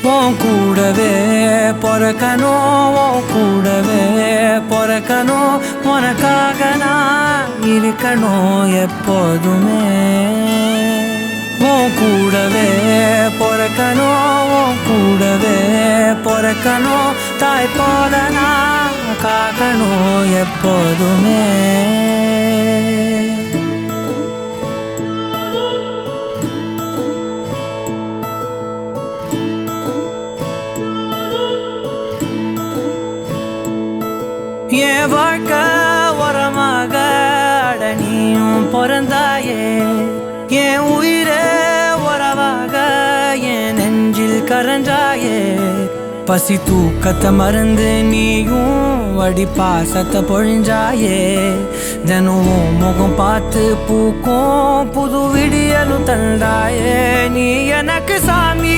உன் கூடவே பொறக்கணும், உன் கூடவே பொறக்கணும், உனக்காக நான் இருக்கணும் எப்போதுமே. உன் கூடவே பொறக்கணும், உன் கூடவே பொறக்கணும், தாய் போல நான் காக்கணும் எப்போதுமே. என் வாழ்க்கை உரமாக அடனியும் பிறந்தாயே, என் உயிரே உறவாக என் நெஞ்சில் கரஞ்சாயே. பசி தூக்கத்தை மறந்து நீயும் அடி பாசத்தை பொழிஞ்சாயே. தினமும் முகம் பார்த்து பூக்கும் புது விடியலும் தந்தாயே. நீ எனக்கு சாமி,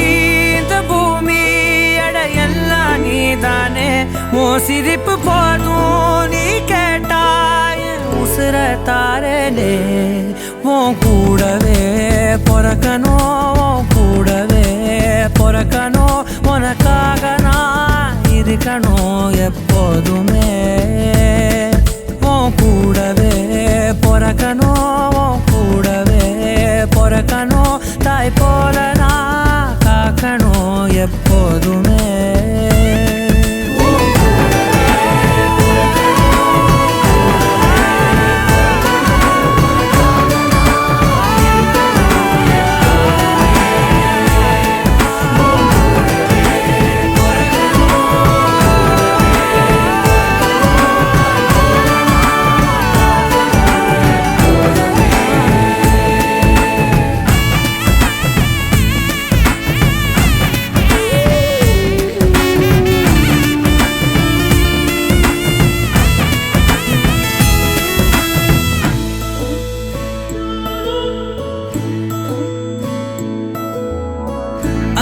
இந்த பூமி எல்லாம் நீ தானே. உன் சிரிப்பு போதும் நீ கேட்டாய் உசுர தாரலே. உன் கூடவே பொறக்கணும், உன் கூடவே பொறக்கணும், உனக்காக நான் இருக்கணும் எப்போதுமே. உன் கூடவே பொறக்கணும், உன் கூடவே பொறக்கணும், தாய் போல நான் காக்கணும் எப்போதுமே.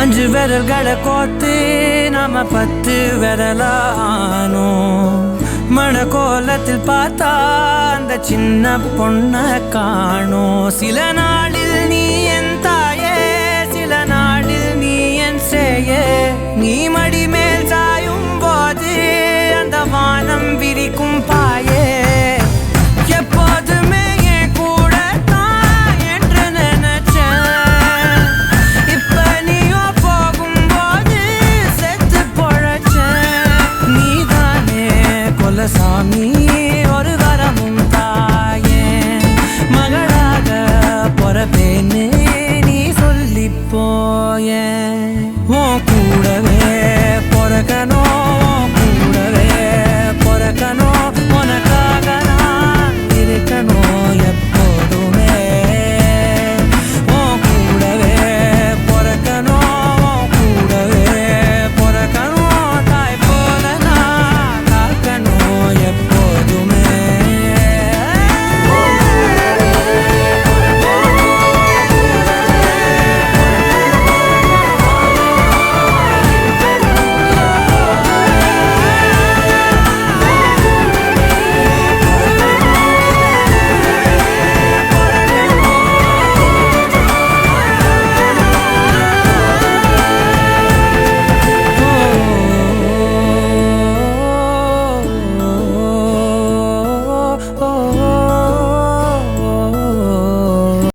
அஞ்சு விரல்களை கோத்து நாம 10 விரலானோம். மணக்கோலத்தில் பார்த்தா அந்த சின்ன பொண்ணை காணோம். சில நாளில் நீ என் தாயே, சில நாளில் நீ என் சேயே. நீ மடி மேல் சாயும் போது அந்த வானம் விரிக்கும் பாயே. எப்போதுமே என் கூட தான் என்று நினைச்சேன். இப்ப நீயோ போகும்போது செத்து பொழைச்சேன். நீதானே கொலசாமி, ஒரு வரமும் தாயே. மகளாக பொறப்பேன்னு